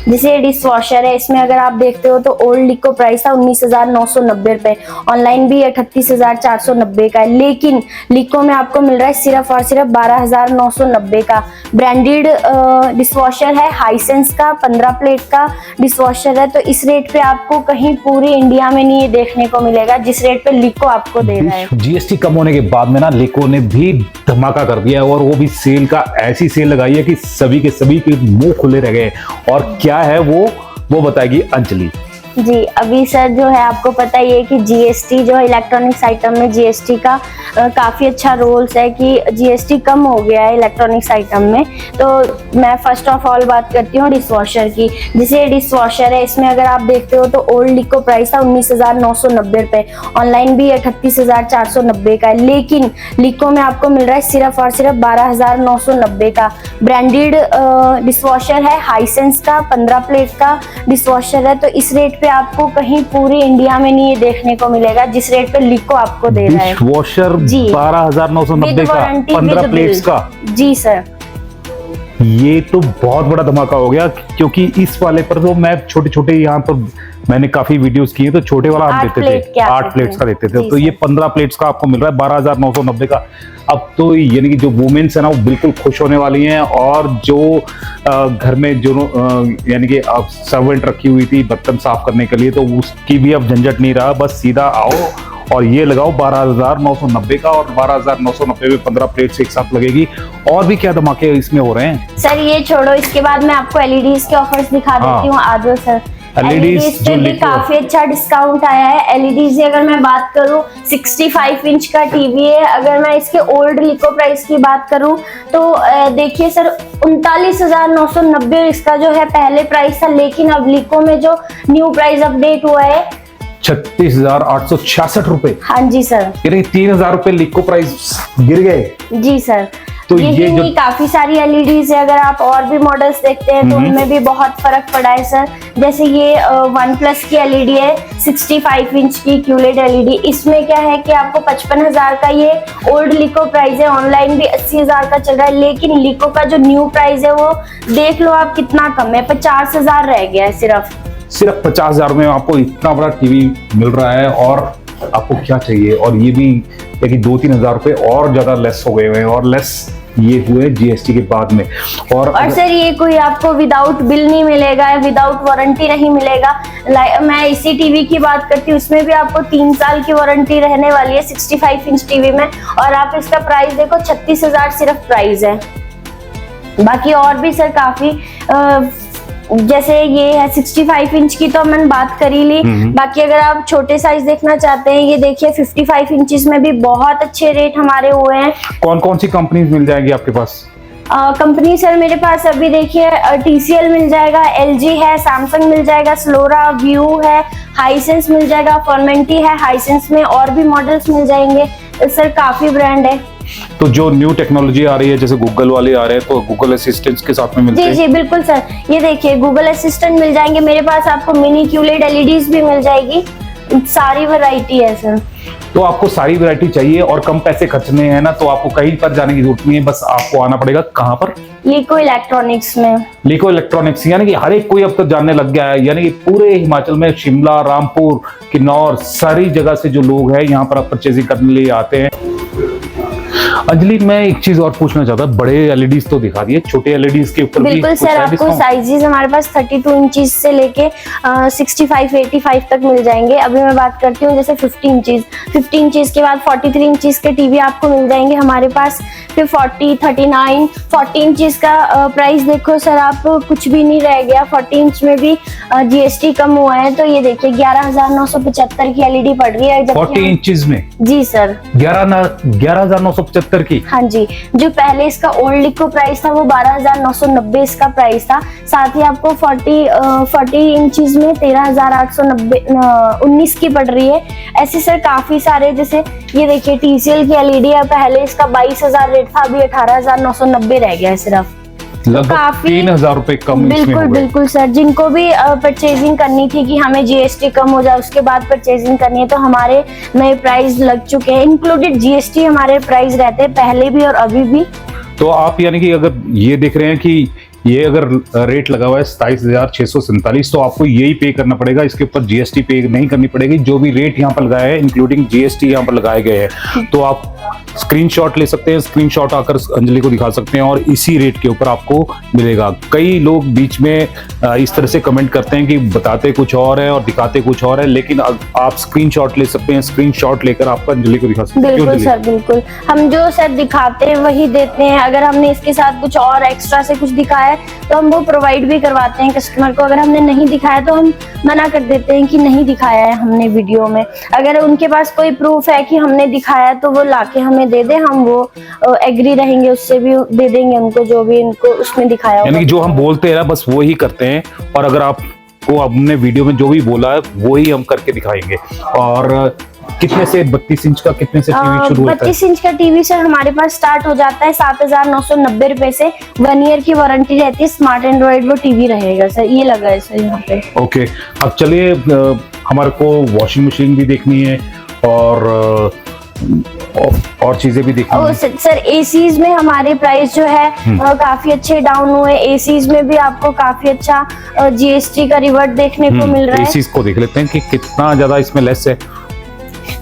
जैसे dish washer है, इसमें अगर आप देखते हो तो ओल्ड लिको प्राइस था 19,990 रुपए, ऑनलाइन भी 38,490 का है, लेकिन लिको में आपको मिल रहा है सिर्फ और सिर्फ 12,990 का। ब्रांडेड डिश वॉशर है, हाइसेंस का 15 प्लेट का डिश वॉशर है। तो इस रेट पे आपको कहीं पूरी इंडिया में नहीं देखने को मिलेगा जिस रेट पे लिको आपको दे रहा है। जीएसटी कम होने के बाद में ना लिको ने भी धमाका कर दिया है, और वो भी सेल का ऐसी सेल लगाई है कि सभी के मुंह खुले रह गए। और क्या है वो बताएगी अंजलि। जी, अभी सर जो है आपको पता ही है कि जीएसटी जो है इलेक्ट्रॉनिक्स आइटम में जीएसटी का काफ़ी अच्छा रोल्स है कि जीएसटी कम हो गया है इलेक्ट्रॉनिक्स आइटम में। तो मैं फर्स्ट ऑफ ऑल बात करती हूँ डिश वॉशर की। जैसे डिश वॉशर है, इसमें अगर आप देखते हो तो ओल्ड लिको प्राइस था 19,990 रुपए, ऑनलाइन भी 38,490 का है, लेकिन लिको में आपको मिल रहा है सिर्फ और सिर्फ 12,990 का। ब्रांडेड डिश वॉशर है, हाइसेंस का 15 प्लेट का डिश वॉशर है। तो इस रेट पे आपको कहीं पूरी इंडिया में नहीं देखने को मिलेगा जिस रेट पे लिको आपको दे रहा है। डिश वॉशर 12,990 का, 15 प्लेट्स का। जी सर, ये तो बहुत बड़ा धमाका हो गया, क्योंकि इस वाले पर तो मैं छोटे यहाँ पर मैंने काफी वीडियोस किए, तो छोटे वाला हम देते थे 8 प्लेट्स का देते थे, तो ये 15 प्लेट्स का आपको मिल रहा है 12,990 का। अब तो यानी कि जो वुमेन्स है ना वो बिल्कुल खुश होने वाली हैं, और जो घर में जो यानी कि अब सर्वेंट रखी हुई थी बर्तन साफ करने के लिए, तो उसकी भी अब झंझट नहीं रहा, बस सीधा आओ और ये लगाओ 12,990 का, और 12,990 में 15 प्लेट्स एक साथ लगेगी। और भी क्या धमाके इसमें हो रहे हैं सर? ये छोड़ो, इसके बाद मैं आपको एलईडीज के ऑफर्स दिखा देती हूँ। आ जाओ सर। एलईडीज पे भी काफी अच्छा डिस्काउंट आया है। एलईडीज अगर मैं बात करूं 65 इंच का टीवी है। अगर मैं इसके ओल्ड लिको प्राइस की बात करूं तो देखिए सर 39,990 इसका जो है पहले प्राइस था, लेकिन अब लिको में जो न्यू प्राइस अपडेट हुआ है 36,866 रुपए। हाँ जी सर, 3,000 रुपए लिको प्राइस गिर गए। जी सर। तो ये जो काफी सारी एलईडीज है, अगर आप और भी मॉडल्स देखते हैं तो उनमें भी बहुत फर्क पड़ा है सर। जैसे ये OnePlus की एलईडी है 65 इंच की QLED एलईडी। इसमें क्या है कि आपको 55,000 का ये ओल्ड लिको प्राइस है, ऑनलाइन भी 80,000 का चल रहा है, लेकिन लिको का जो न्यू प्राइस है वो देख लो आप कितना कम है, 50,000 रह गया है सिर्फ 50,000 में आपको इतना बड़ा टीवी मिल रहा है, और आपको क्या चाहिए। और ये भी है कि 2-3 हजार रुपए और ज्यादा लेस हो गए हैं, और लेस ये हुए जीएसटी के बाद में। और सर ये कोई आपको विदाउट बिल नहीं मिलेगा, विदाउट वारंटी नहीं मिलेगा। मैं इसी टीवी की बात करती हूँ, उसमें भी आपको 3 साल की वारंटी रहने वाली है 65 इंच टीवी में, और आप इसका प्राइस देखो 36,000 सिर्फ प्राइस है। बाकी और भी सर काफी जैसे ये है 65 इंच की तो मैंने बात कर ही ली। बाकी अगर आप छोटे साइज देखना चाहते हैं, ये देखिए 55 इंचेस में भी बहुत अच्छे रेट हमारे हुए हैं। कौन कौन सी कंपनीज मिल जाएगी आपके पास? कंपनी सर मेरे पास अभी देखिए TCL मिल जाएगा, LG है, सैमसंग मिल जाएगा, स्लोरा, व्यू है, हाइसेंस मिल जाएगा, फॉर्मेंटी है, हाइसेंस में और भी मॉडल्स मिल जाएंगे सर, काफी ब्रांड है। तो जो न्यू टेक्नोलॉजी आ रही है, जैसे गूगल वाले आ रहे हैं, तो गूगल असिस्टेंट के साथ में मिलते हैं? जी बिल्कुल सर, ये देखिए गूगल असिस्टेंट मिल जाएंगे मेरे पास, आपको मिनी QLED एलईडीज भी मिल जाएगी, सारी वैरायटी है सर। तो आपको सारी वैरायटी चाहिए और कम पैसे खर्चने हैं ना, तो आपको कहीं पर जाने की जरूरत नहीं है, बस आपको आना पड़ेगा कहाँ पर? लिको इलेक्ट्रॉनिक्स में। लिको इलेक्ट्रॉनिक्स, यानी कि हर एक कोई अब तक जानने लग गया है, यानी कि पूरे हिमाचल में शिमला, रामपुर, किन्नौर, सारी जगह से जो लोग हैं यहाँ पर अब परचेजिंग करने लिए आते हैं। अंजलि, मैं एक चीज और पूछना चाहता, बड़े एलईडीज तो दिखा दिए, छोटे एलईडीज के ऊपर बिल्कुल सर, आपको साइजेस हमारे पास 32 इंचेस से लेके 65-85 तक मिल जाएंगे। अभी मैं बात करती हूँ जैसे 50 इंचेस के बाद 43 इंचेस के टीवी आपको मिल जाएंगे हमारे पास। फिर 40, 39, 40 इंचेस का प्राइस देखो सर, आप कुछ भी नहीं रह गया। 40 इंच में भी जीएसटी कम हुआ है, तो ये देखिए 11,975 की एलईडी पड़ रही है 40 इंचेस में। जी सर, 11,975 की। हाँ जी, जो पहले इसका ओल्ड लिको प्राइस था वो 12,990 इसका प्राइस था। साथ ही आपको 40 इंचेस में 13,819 की पड़ रही है। ऐसे सर काफी सारे, जैसे ये देखिए TCL की एलईडी है, पहले इसका 22,000 रेट था, अभी 18,990 रह गया है सिर्फ, लगभग 3,000 रुपए कम। बिल्कुल बिल्कुल सर, जिनको भी परचेजिंग करनी थी कि हमें जीएसटी कम हो जाए उसके बाद परचेजिंग करनी है, तो हमारे नए प्राइस लग चुके हैं, इंक्लूडेड जीएसटी हमारे प्राइस रहते हैं पहले भी और अभी भी। तो आप यानी कि अगर ये देख रहे हैं कि ये अगर रेट लगा हुआ है 27,647, तो आपको यही पे करना पड़ेगा, इसके ऊपर जीएसटी पे नहीं करनी पड़ेगी। जो भी रेट यहाँ पर लगाया है इंक्लूडिंग जीएसटी यहाँ पर लगाए गए हैं, तो आप स्क्रीनशॉट ले सकते हैं, स्क्रीनशॉट आकर अंजलि को दिखा सकते हैं और इसी रेट के ऊपर आपको मिलेगा। कई लोग बीच में इस तरह से कमेंट करते हैं कि बताते कुछ और है और दिखाते कुछ और है, लेकिन आप स्क्रीनशॉट ले सकते हैं, स्क्रीनशॉट लेकर आप अंजलि को दिखा सकते हैं। बिल्कुल सर, बिल्कुल। हम जो सर दिखाते हैं वही देते हैं। अगर हमने इसके साथ कुछ और एक्स्ट्रा से कुछ दिखाया है तो हम वो प्रोवाइड भी करवाते हैं कस्टमर को। अगर हमने नहीं दिखाया तो हम मना कर देते हैं कि नहीं दिखाया है हमने वीडियो में। अगर उनके पास कोई प्रूफ है कि हमने दिखाया तो वो लाके हमें दे दे, हम वो एग्री रहेंगे, उससे भी दे देंगे उनको जो भी उनको उसमें दिखाया होगा। यानी कि जो हम बोलते हैं ना बस वो ही करते हैं, और अगर आपको हमने वीडियो में जो भी बोला है वो ही हम करके दिखाएंगे। और कितने से 32 इंच का कितने से टीवी शुरू होता है? 32 इंच का टीवी सर हमारे पास स्टार्ट हो जाता है 7,990 रुपए से। 1 ईयर की वारंटी रहती है। स्मार्ट एंड्रॉइड वो टीवी रहेगा सर, ये लगा है सर यहाँ पे। ओके, अब चलिए हमारे को वॉशिंग मशीन भी देखनी है और चीजें भी देखनी है। सर एसीज में हमारे प्राइस जो है काफी अच्छे डाउन हुए। एसीज में भी आपको काफी अच्छा जीएसटी का रिवर्ट देखने को मिल रहा है। एसीज को देख लेते हैं कि कितना ज्यादा इसमें लेस है।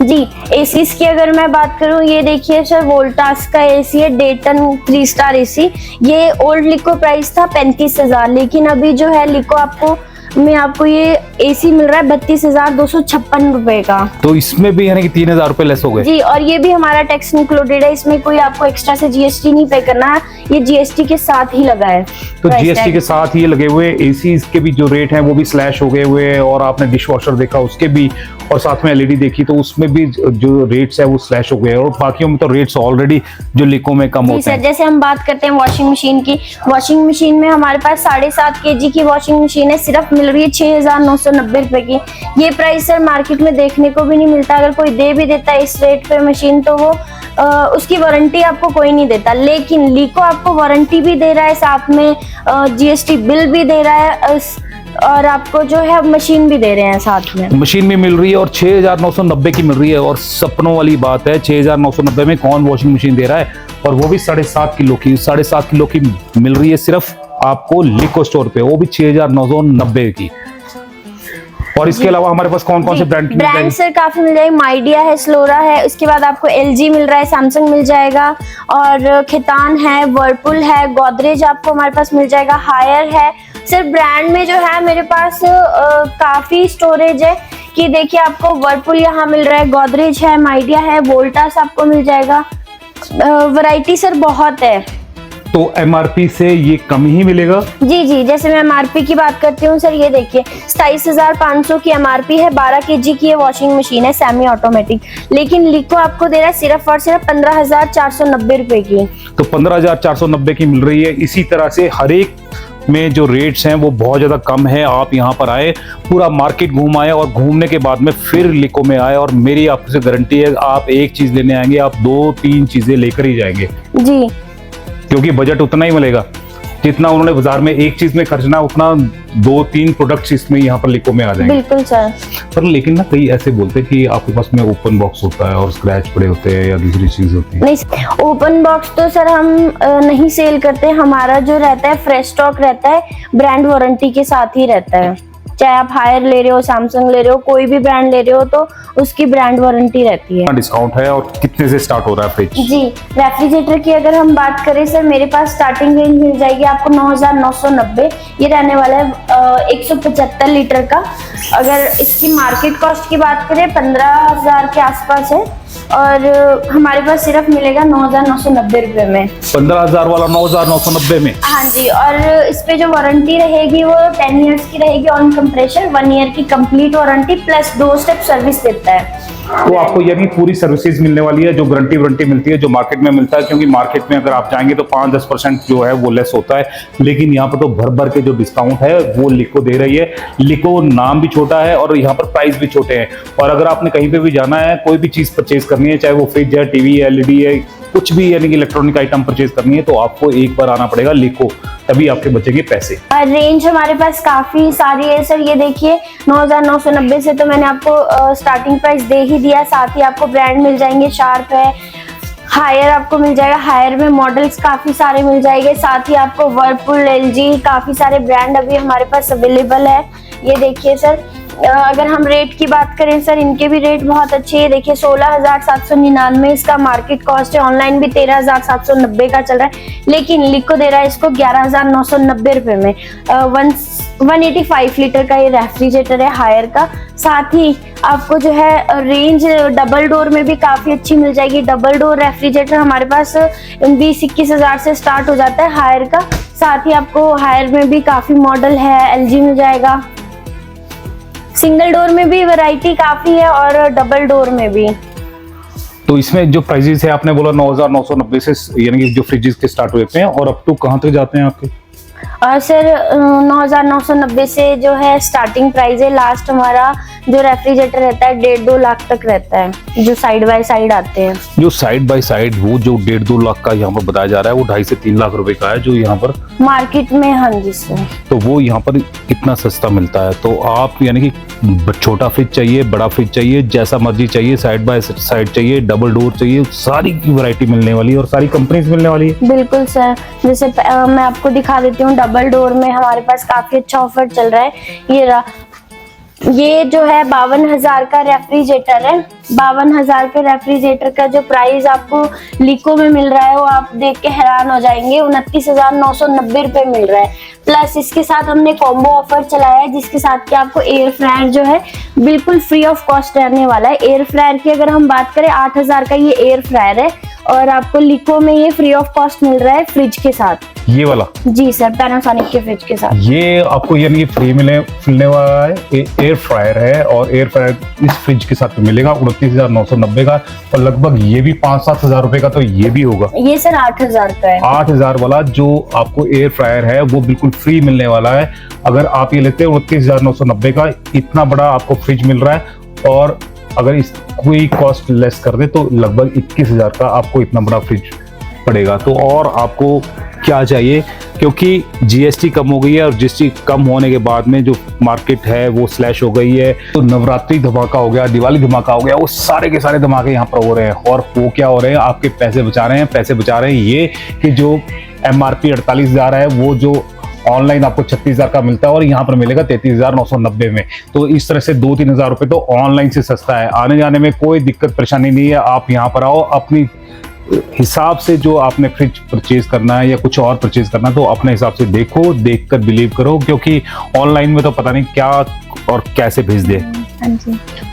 जी, एसीज की अगर मैं बात करूं, ये देखिए सर वोल्टास का एसी है, डेटन 3 स्टार एसी। ये ओल्ड लिको प्राइस था 35,000, लेकिन अभी जो है लिको आपको ये एसी मिल रहा है 32,256 रुपए का। तो इसमें भी यानी कि 3,000 रुपए लेस हो गए। जी, और ये भी हमारा टैक्स इंक्लूडेड है, इसमें कोई आपको एक्स्ट्रा से जीएसटी नहीं पे करना है, ये जीएसटी के साथ ही लगा है। तो जीएसटी के साथ ही लगे हुए एसी के भी जो रेट हैं वो भी स्लैश हो गए हुए हैं, और आपने डिश वॉशर देखा उसके भी, और साथ में एलईडी देखी तो उसमें भी जो रेट्स है वो स्लैश हो गए, और बाकियों में तो रेट्स ऑलरेडी जो लिको में कम होते हैं। जैसे हम बात करते हैं वॉशिंग मशीन की, वॉशिंग मशीन में हमारे पास 7.5 kg की वॉशिंग मशीन है, सिर्फ मिल रही है 6,990 रुपए की। ये प्राइस सर मार्केट में देखने को भी नहीं मिलता। अगर कोई दे भी देता है इस रेट पे मशीन तो वो उसकी वारंटी आपको कोई नहीं देता, लेकिन लिको आपको वारंटी भी दे रहा है, साथ में जीएसटी बिल भी दे रहा है, और आपको जो है मशीन भी दे रहे हैं साथ में। मशीन भी मिल रही है और 6,990 की मिल रही है, और सपनों वाली बात है 6,990 में कौन वॉशिंग मशीन दे रहा है, और वो भी 7.5 किलो की। 7.5 किलो की मिल रही है सिर्फ आपको लिको स्टोर पे, वो भी 6,990 की। और इसके अलावा हमारे पास कौन कौन से ब्रांड सर काफी मिल जाएगी। माइडिया है, स्लोरा है, उसके बाद आपको एलजी मिल रहा है, सैमसंग मिल जाएगा, और खितान है, वर्लपूल है, गोदरेज आपको हमारे पास मिल जाएगा, हायर है। सर ब्रांड में जो है मेरे पास काफी स्टोरेज है कि देखिए आपको वर्लपूल यहाँ मिल रहा है, गोदरेज है, माइडिया है, वोल्टास आपको मिल जाएगा। वैरायटी सर बहुत है। तो एमआरपी से ये कम ही मिलेगा? जी जी, जैसे मैं एमआरपी की बात करती हूँ सर, ये देखिए 27,500 की एमआरपी है। 12 kg की ये वॉशिंग मशीन है, सेमी ऑटोमेटिक, लेकिन लिको आपको दे रहा है सिर्फ और सिर्फ 15,490 रुपए की। तो 15,490 की मिल रही है। इसी तरह से हर एक में जो रेट्स हैं वो बहुत ज्यादा कम है। आप यहाँ पर आए, पूरा मार्केट घूम आए, और घूमने के बाद में फिर लिको में आए, और मेरी आपसे गारंटी है आप एक चीज लेने आएंगे, आप 2-3 चीजें लेकर ही जाएंगे जी, क्योंकि बजट उतना ही मिलेगा जितना उन्होंने बाजार में एक चीज में खर्चना, उतना 2-3 प्रोडक्ट्स इसमें यहाँ पर लिको में आ जाएंगे। बिल्कुल सर। पर लेकिन ना कई ऐसे बोलते हैं कि आपके पास में ओपन बॉक्स होता है और स्क्रैच पड़े होते हैं या दूसरी चीज होती है। नहीं, ओपन बॉक्स तो सर हम नहीं सेल करते। हमारा जो रहता है फ्रेश स्टॉक रहता है, ब्रांड वारंटी के साथ ही रहता है। चाहे आप हायर ले रहे हो, सैमसंग ले रहे हो, कोई भी ब्रांड ले रहे हो तो उसकी ब्रांड वारंटी रहती है। डिस्काउंट है और कितने से स्टार्ट हो रहा है फ्रिज? जी, रेफ्रिजरेटर की अगर हम बात करें सर, मेरे पास स्टार्टिंग रेंज मिल जाएगी आपको 9,990। ये रहने वाला है 175 लीटर का। अगर इसकी मार्केट कॉस्ट की बात करें 15,000 के आसपास है, और हमारे पास सिर्फ मिलेगा 9,990 रुपए में। 15,000 वाला 9,990 में? हाँ जी, और इस पे जो वारंटी रहेगी वो 10 इयर्स की रहेगी ऑन कंप्रेशर, 1 ईयर की complete warranty plus 2 step service देता है। तो आपको यानी पूरी सर्विसेज मिलने वाली है, जो गारंटी मिलती है, जो मार्केट में मिलता है। क्योंकि मार्केट में अगर आप जाएंगे तो 5-10% जो है वो लेस होता है, लेकिन यहाँ पर तो भर भर के जो डिस्काउंट है वो लिको दे रही है। लिको नाम भी छोटा है और यहाँ पर प्राइस भी छोटे हैं। और अगर आपने कहीं पे भी जाना है, कोई भी चीज परचेज करनी है, चाहे वो फ्रिज है, टीवी है, एलईडी है, कुछ भी यानी कि इलेक्ट्रॉनिक आइटम परचेज करनी है, तो आपको एक बार आना पड़ेगा लिको, तभी आपके बचेंगे पैसे। रेंज हमारे पास काफी सारी है सर। ये देखिए 9,990 से तो मैंने आपको स्टार्टिंग प्राइस दे ही दिया, साथ ही आपको ब्रांड मिल जाएंगे, शार्प है, हायर आपको मिल जाएगा, हायर में मॉडल्स काफी सारे मिल जाएंगे, साथ ही आपको वर्लपूल, एलजी, काफी सारे ब्रांड अभी हमारे पास अवेलेबल है। ये देखिए सर, अगर हम रेट की बात करें सर, इनके भी रेट बहुत अच्छे हैं। देखिए 16,799 इसका मार्केट कॉस्ट है, ऑनलाइन भी 13,790 का चल रहा है, लेकिन लिको दे रहा है इसको 11,990 रुपए में। 185 लीटर का ये रेफ्रिजरेटर है हायर का। साथ ही आपको जो है रेंज डबल डोर में भी काफी अच्छी मिल जाएगी। डबल डोर रेफ्रिजरेटर हमारे पास 20-21 हजार से स्टार्ट हो जाता है हायर का। साथ ही आपको हायर में भी काफी मॉडल है, एलजी मिल जाएगा। सिंगल डोर में भी वैरायटी काफी है और डबल डोर में भी। तो इसमें जो प्राइजेस है आपने बोला 9,990 से, यानी कि जो फ्रिजेस के स्टार्ट होते हैं, और अप टू कहाँ तक जाते हैं आपके? और सर 9,990 से जो है स्टार्टिंग प्राइस है। लास्ट हमारा जो रेफ्रिजरेटर रहता है 1.5-2 लाख तक रहता है, जो साइड बाय साइड आते हैं। जो साइड बाय साइड वो जो 1.5-2 लाख का यहाँ पर बताया जा रहा है, वो 2.5 से 3 लाख रुपए का है जो यहाँ पर मार्केट में। हाँ जी सर। तो वो यहाँ पर इतना सस्ता मिलता है। तो आप यानी कि छोटा फ्रिज चाहिए, बड़ा फ्रिज चाहिए, जैसा मर्जी चाहिए, साइड बाय साइड चाहिए, डबल डोर चाहिए, सारी की वैरायटी मिलने वाली है और सारी कंपनीज मिलने वाली है। बिल्कुल सर, जैसे मैं आपको दिखा देती हूँ, डबल डोर में हमारे पास काफी अच्छा ऑफर चल रहा है। ये जो है 52,000 का रेफ्रिजरेटर है। 52,000 के रेफ्रिजरेटर का जो प्राइस आपको लिको में मिल रहा है वो आप देख के हैरान हो जाएंगे। 29,990 रुपए मिल रहा है। प्लस इसके साथ हमने कॉम्बो ऑफर चलाया है, जिसके साथ कि आपको एयर फ्रायर जो है बिल्कुल फ्री ऑफ कॉस्ट रहने वाला है। एयर फ्रायर की अगर हम बात करें 8,000 का ये एयर फ्रायर है, और आपको लिको में ये फ्री ऑफ कॉस्ट मिल रहा है फ्रिज के साथ। ये वाला? जी सर, पैनासोनिक के फ्रिज के साथ ये आपको यानी फ्री मिलने वाला है। एयर फ्रायर है, और एयर फ्रायर इस फ्रिज के साथ मिलेगा 29,990 का, और लगभग ये भी 5-7 हजार रुपए का तो ये भी होगा। ये सर 8,000 का है। 8,000 वाला जो आपको एयर फ्रायर है वो बिल्कुल फ्री मिलने वाला है। अगर आप ये लेते हैं 29,990 का, इतना बड़ा आपको फ्रिज मिल रहा है। और अगर इस कोई कॉस्ट लेस कर दे तो लगभग 21,000 का आपको इतना बड़ा फ्रिज पड़ेगा। तो और आपको क्या चाहिए, क्योंकि जीएसटी कम हो गई है, और जीएसटी कम होने के बाद में जो मार्केट है वो स्लैश हो गई है। तो नवरात्रि धमाका हो गया, दिवाली धमाका हो गया, वो सारे के सारे धमाके यहाँ पर हो रहे हैं। और वो क्या हो रहे हैं, आपके पैसे बचा रहे हैं। पैसे बचा रहे हैं ये कि जो MRP 48,000 है, वो जो ऑनलाइन आपको 36,000 का मिलता है, और यहाँ पर मिलेगा 33,990 में। तो इस तरह से 2-3 हजार रुपए तो ऑनलाइन से सस्ता है। आने जाने में कोई दिक्कत परेशानी नहीं है। आप यहाँ पर आओ, अपनी हिसाब से जो आपने फ्रिज परचेज करना है या कुछ और परचेज करना है तो अपने हिसाब से देखो, देखकर बिलीव करो, क्योंकि ऑनलाइन में तो पता नहीं क्या और कैसे भेज दे।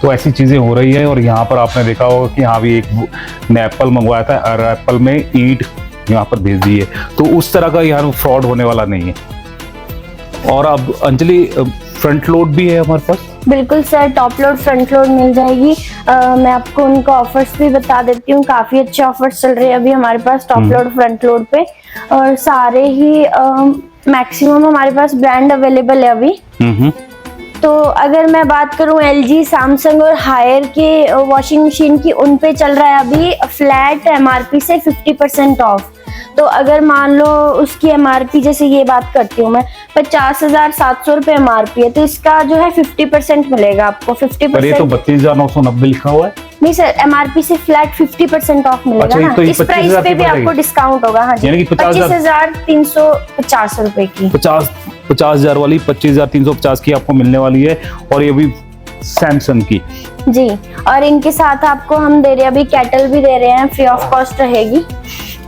तो ऐसी चीजें हो रही है। और यहाँ पर आपने देखा होगा कि हाँ भी एक ने एप्पल मंगवाया था और एप्पल में ईंट यहाँ पर भेज दी है। तो उस तरह का यहाँ फ्रॉड होने वाला नहीं है। और अब अंजलि फ्रंट लोड भी है हमारे पास? बिल्कुल sir, top load front load मिल जाएगी। मैं आपको उनका ऑफर्स भी बता देती हूँ। काफी अच्छे ऑफर्स चल रहे हैं अभी हमारे पास टॉप लोड फ्रंट लोड पे, और सारे ही मैक्सिमम हमारे पास ब्रांड अवेलेबल है अभी। तो अगर मैं बात करूं LG, सैमसंग और हायर के वॉशिंग मशीन की, उन पे चल रहा है अभी फ्लैट MRP से 50% ऑफ। तो अगर मान लो उसकी MRP, जैसे ये बात करती हूँ मैं, 50,700 रुपए MRP है, तो इसका जो है 50% मिलेगा आपको। 50%। ये तो 32,990 लिखा हुआ है। नहीं सर, MRP से फ्लैट 50% ऑफ मिलेगा। अच्छा, ना तो इस प्राइस पे भी आपको डिस्काउंट होगा। हाँ जी, 25,350 रुपए की। 50,000 वाली 25,350 की आपको मिलने वाली है। और ये भी सैमसंग की जी। और इनके साथ आपको हम दे रहे हैं अभी केटल भी दे रहे हैं, फ्री ऑफ कॉस्ट रहेगी।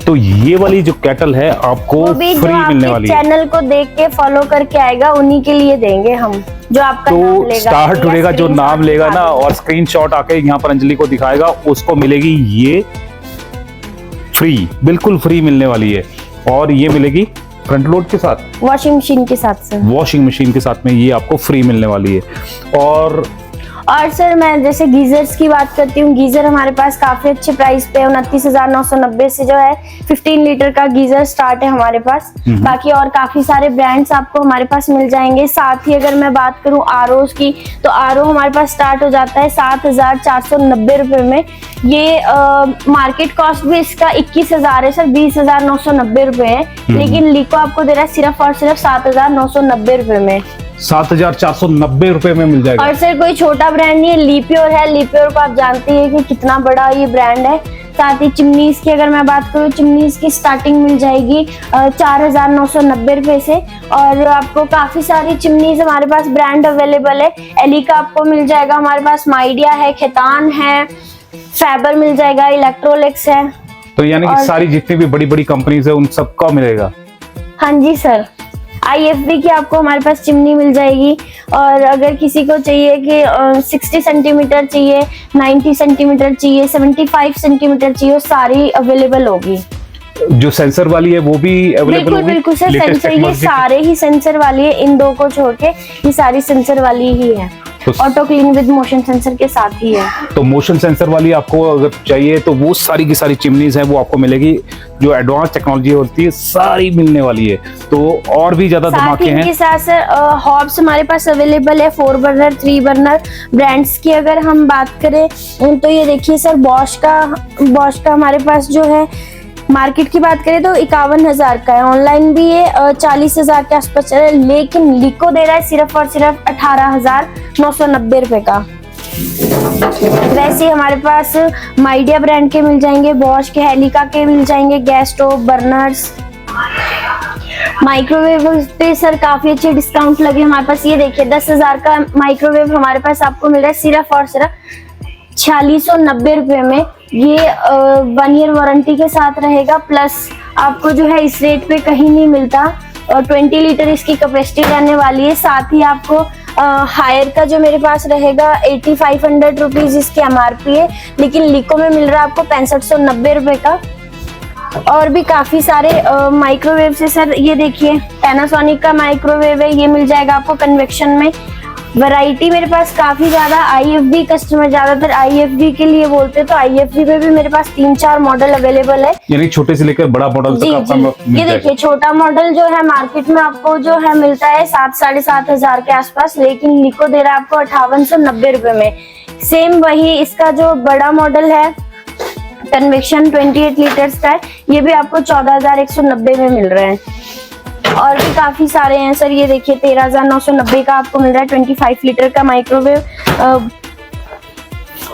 तो ये वाली जो केटल है आपको फ्री मिलने वाली है। चैनल को देख के फॉलो करके आएगा, उन्हीं के लिए देंगे हम, जो आपका नाम लेगा, स्टार्ट होगा, जो नाम लेगा ना और स्क्रीनशॉट आके यहाँ पर अंजलि को दिखाएगा, उसको मिलेगी ये फ्री, बिल्कुल फ्री मिलने वाली है। और ये मिलेगी फ्रंट लोड के साथ, वॉशिंग मशीन के साथ सर, वॉशिंग मशीन के साथ में ये आपको फ्री मिलने वाली है। और सर मैं जैसे गीजर्स की बात करती हूँ, गीजर हमारे पास काफी अच्छे प्राइस पे 29,990 से जो है 15 लीटर का गीजर स्टार्ट है हमारे पास। बाकी और काफी सारे ब्रांड्स आपको हमारे पास मिल जाएंगे। साथ ही अगर मैं बात करूँ ROs की, तो RO हमारे पास स्टार्ट हो जाता है 7,490 रुपए में। ये मार्केट कॉस्ट भी इसका 21,000 है सर, 20,990 रुपए है, लेकिन लिको आपको दे रहा है सिर्फ और सिर्फ 7,990 रुपए में। 7,490 रुपए में मिल जाएगा। और सर कोई छोटा ब्रांड नहीं है, लिप्योर है। लिप्योर को आप जानते हैं कि कितना बड़ा ये ब्रांड है। साथ ही चिमनीज की अगर मैं बात करूँ, चिमनीज की स्टार्टिंग मिल जाएगी 4,990 रुपए से। और आपको काफी सारी चिमनीज हमारे पास ब्रांड अवेलेबल है। एली का आपको मिल जाएगा, हमारे पास माइडिया है, खेतान है, फैबर मिल जाएगा, इलेक्ट्रोलिक्स है। तो यानी कि सारी जितनी भी बड़ी बड़ी कंपनीज है उन सबका मिलेगा? हाँ जी सर। IFB की आपको हमारे पास चिमनी मिल जाएगी। और अगर किसी को चाहिए कि 60 सेंटीमीटर चाहिए, 90 सेंटीमीटर चाहिए, 75 सेंटीमीटर चाहिए, वो सारी अवेलेबल होगी। जो सेंसर वाली है वो भी अवेलेबल होगी? बिल्कुल सर, सेंसर ये सारे ही सेंसर वाली है, इन दो को छोड़ के ये सारी सेंसर वाली ही है। Auto clean with motion sensor के साथ ही है। तो मोशन सेंसर वाली आपको अगर चाहिए तो वो सारी की सारी चिमनीज है वो आपको मिलेगी। जो एडवांस टेक्नोलॉजी होती है सारी मिलने वाली है। तो और भी ज्यादा धमाके हैं। इनके साथ सर हॉब्स हमारे पास अवेलेबल है, 4 बर्नर 3 बर्नर ब्रांड्स की अगर हम बात करें तो ये देखिए सर, बॉश का हमारे पास जो है, मार्केट की बात करें तो 51,000 का है, ऑनलाइन भी ये 40,000 के आसपास चल रहा है, लेकिन लिको दे रहा है सिर्फ और सिर्फ 18,990 रुपए का। वैसे हमारे पास माइडिया ब्रांड के मिल जाएंगे, बॉश के, हेलिका के मिल जाएंगे, गैस स्टोव, बर्नर्स। माइक्रोवेव पे सर काफी अच्छे डिस्काउंट लगे हमारे पास। ये देखिए 10,000 का माइक्रोवेव हमारे पास आपको मिल रहा है सिर्फ और सिर्फ 4,690 रुपए में। ये 1 ईयर वारंटी के साथ रहेगा, प्लस आपको जो है इस रेट पे कहीं नहीं मिलता। और 20 लीटर इसकी कैपेसिटी रहने वाली है। साथ ही आपको हायर का जो मेरे पास रहेगा 8,500 रुपीज इसकी MRP है, लेकिन लिको में मिल रहा है आपको 6590 रुपए का। और भी काफी सारे माइक्रोवेव से सर, ये देखिए पैनासोनिक का माइक्रोवेव है, ये मिल जाएगा आपको कन्वेक्शन में। वैरायटी मेरे पास काफी ज्यादा। IFB कस्टमर ज्यादातर IFB के लिए बोलते, तो IFB में भी मेरे पास 3-4 मॉडल अवेलेबल है, यानी छोटे से लेकर बड़ा मॉडल तक आपका मिल जाएगा। ये देखिए छोटा मॉडल जो है मार्केट में आपको जो है मिलता है 7,000-7,500 के आसपास, लेकिन लिको दे रहा है आपको 5890 रुपए में। सेम वही इसका जो बड़ा मॉडल है कन्वेक्शन 28 लीटर्स का है, ये भी आपको 14,190 में मिल रहा है। और भी काफी सारे हैं सर, ये देखिए 13,990 का आपको मिल रहा है 25 लीटर का माइक्रोवेव।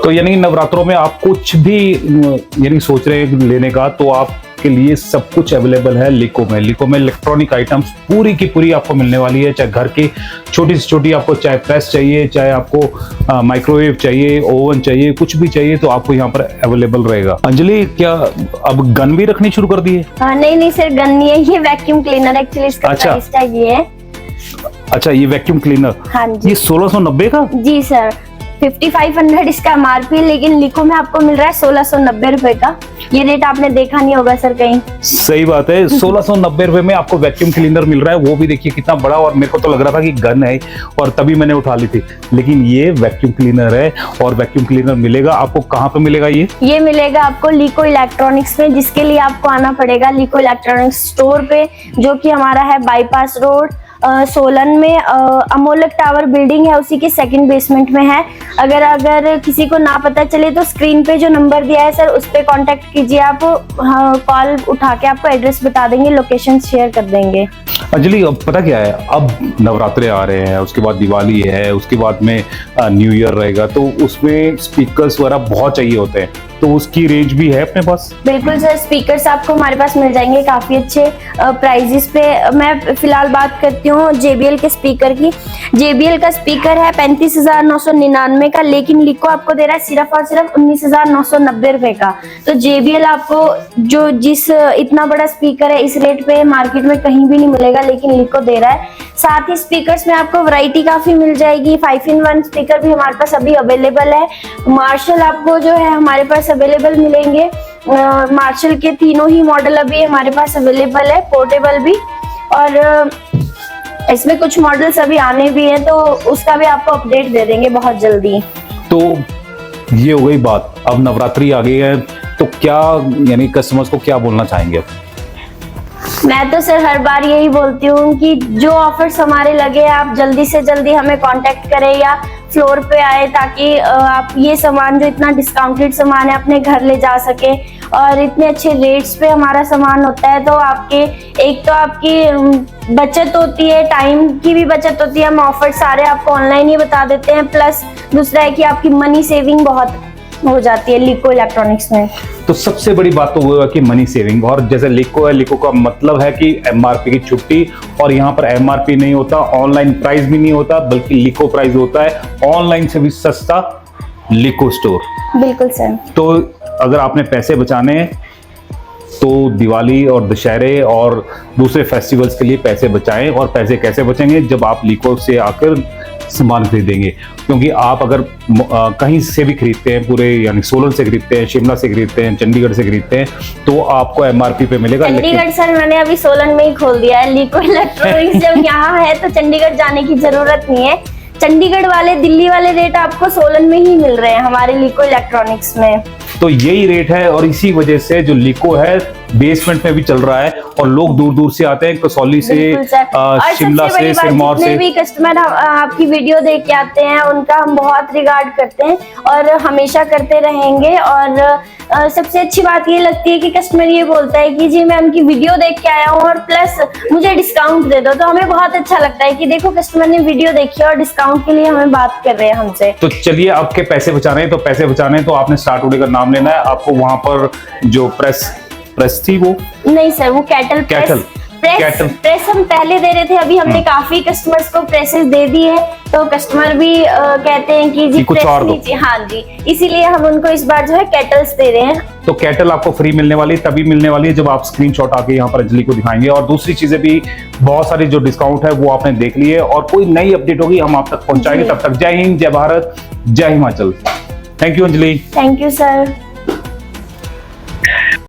तो यानी नवरात्रों में आप कुछ भी यानी सोच रहे हैं लेने का, तो आपके लिए सब कुछ अवेलेबल है लिको में। लिको में इलेक्ट्रॉनिक आइटम्स पूरी की पूरी आपको मिलने वाली है। चाहे घर की छोटी से छोटी आपको चाहे प्रेस चाहिए, चाहे आपको माइक्रोवेव चाहिए, ओवन चाहिए, कुछ भी चाहिए तो आपको यहाँ पर अवेलेबल रहेगा। अंजलि, क्या अब गन भी रखनी शुरू कर दी है? नहीं सर, गन नहीं है, ये वैक्यूम क्लीनर एक्चुअली इसका प्राइस टैग ये है। अच्छा, ये वैक्यूम क्लीनर। हाँ जी। ये 1690 का? जी सर, 5500 इसका MRP, लेकिन लिको में आपको मिल रहा है 1690 रुपए का। ये रेट आपने देखा नहीं होगा सर कहीं। सही बात है, 1690 रुपए में आपको वैक्यूम क्लीनर मिल रहा है, वो भी देखिए कितना बड़ा। और मेरे को तो लग रहा था कि गन है और तभी मैंने उठा ली थी, लेकिन ये वैक्यूम क्लीनर है। और वैक्यूम क्लीनर मिलेगा आपको कहाँ पे मिलेगा? ये मिलेगा आपको लिको इलेक्ट्रॉनिक्स में, जिसके लिए आपको आना पड़ेगा लिको इलेक्ट्रॉनिक्स स्टोर पे, जो कि हमारा है बाईपास रोड सोलन में। अमोलक टावर बिल्डिंग है, उसी के सेकंड बेसमेंट में है। अगर किसी को ना पता चले तो स्क्रीन पे जो नंबर दिया है सर, उस पे कांटेक्ट कीजिए आप। कॉल उठा के आपको एड्रेस बता देंगे, लोकेशन शेयर कर देंगे। अंजलि, अब पता क्या है, अब नवरात्रे आ रहे हैं, उसके बाद दिवाली है, उसके बाद में न्यू ईयर रहेगा, तो उसमें स्पीकर्स वगैरह बहुत चाहिए होते हैं, तो उसकी रेंज भी है अपने पास? बिल्कुल सर, स्पीकर्स आपको हमारे पास मिल जाएंगे काफी अच्छे प्राइजेस पे। मैं फिलहाल बात करती हूँ JBL के स्पीकर की। JBL का स्पीकर है 35,999 का, लेकिन लिको आपको दे रहा है सिर्फ और सिर्फ 19,990 रुपए का। तो JBL आपको जो इतना बड़ा स्पीकर है इस रेट पे मार्केट में कहीं भी नहीं मिलेगा, लेकिन लिको दे रहा है। साथ ही स्पीकर्स में आपको वैरायटी काफी मिल जाएगी। 5-in-1 स्पीकर भी हमारे पास अभी अवेलेबल है। मार्शल आपको जो है हमारे पास अवेलेबल मिलेंगे। मार्शल के तीनों ही मॉडल अभी हमारे पास अवेलेबल है, पोर्टेबल भी, और इसमें कुछ मॉडल्स अभी आने भी हैं, तो उसका भी आपको अपडेट दे देंगे बहुत जल्दी। तो ये हो गई बात। अब नवरात्रि आ गई है, तो क्या यानी कस्टमर्स को क्या बोलना चाहेंगे? मैं तो सर हर बार यही बोलती हूँ कि जो ऑफर्स हमारे लगे आप जल्दी से जल्दी हमें कांटेक्ट करें या फ्लोर पे आए, ताकि आप ये सामान जो इतना डिस्काउंटेड सामान है अपने घर ले जा सके। और इतने अच्छे रेट्स पे हमारा सामान होता है, तो एक तो आपकी बचत होती है, टाइम की भी बचत होती है। हम ऑफर सारे आपको ऑनलाइन ही बता देते हैं, प्लस दूसरा है कि आपकी मनी सेविंग बहुत हो जाती है लिको इलेक्ट्रॉनिक्स में। तो सबसे बड़ी बात तो वो है कि मनी सेविंग, और जैसे लिको है, लिको का मतलब है कि एमआरपी की छुट्टी, और यहाँ पर एमआरपी नहीं होता, ऑनलाइन प्राइस भी नहीं होता, बल्कि लिको प्राइस होता है ऑनलाइन से भी सस्ता लिको स्टोर। बिल्कुल सर। तो अगर आपने पैसे बचाने हैं तो दिवाली और दशहरे और दूसरे फेस्टिवल्स के लिए पैसे बचाएं। और पैसे कैसे बचेंगे? जब आप लिको से आकर सामान खरीदेंगे, क्योंकि आप अगर कहीं से भी खरीदते हैं, पूरे यानी सोलन से खरीदते हैं, शिमला से खरीदते हैं, चंडीगढ़ से खरीदते हैं, तो आपको एमआरपी पे मिलेगा। चंडीगढ़ सर मैंने अभी सोलन में ही खोल दिया है लिको इलेक्ट्रॉनिक्स। जब यहाँ है तो चंडीगढ़ जाने की जरूरत नहीं है। चंडीगढ़ वाले, दिल्ली वाले रेट आपको सोलन में ही मिल रहे हैं हमारे लिको इलेक्ट्रॉनिक्स में। तो यही रेट है, और इसी वजह से जो लिको है बेसमेंट में भी चल रहा है, और लोग दूर दूर से आते हैं, कसौली से, शिमला से, सिरमौर से। भी कस्टमर आपकी वीडियो देख के आते हैं, उनका हम बहुत रिगार्ड करते हैं और हमेशा करते रहेंगे। और सबसे अच्छी बात ये लगती है कि कस्टमर ये बोलता है कि जी मैं उनकी वीडियो देख के आया हूँ और प्लस मुझे डिस्काउंट दे दो। तो हमें बहुत अच्छा लगता है कि देखो कस्टमर ने वीडियो देखी और डिस्काउंट के लिए हमें बात कर रहे हैं हमसे। तो चलिए, आपके पैसे बचाने हैं, तो पैसे बचाने हैं तो आपने स्टार टुडे का नाम लेना है। आपको वहां पर जो प्रेस थी वो नहीं सर, वो कैटल प्रेस हम पहले दे रहे थे, अभी हमने काफी कस्टमर्स को प्रेसेस दे दी है। तो कस्टमर भी कहते हैं कि जी कुछ और दो। हाँ जी, इसीलिए हम उनको इस बार जो है कैटल्स दे रहे हैं। तो कैटल आपको फ्री मिलने वाली है, तभी मिलने वाली है जब आप स्क्रीनशॉट आके यहाँ पर अंजलि को दिखाएंगे। और दूसरी चीजें भी बहुत सारी जो डिस्काउंट है वो आपने देख ली है, और कोई नई अपडेट होगी हम आप तक पहुंचाएंगे। तब तक जय हिंद, जय भारत, जय Himachal. Thank you Anjali. Thank you sir.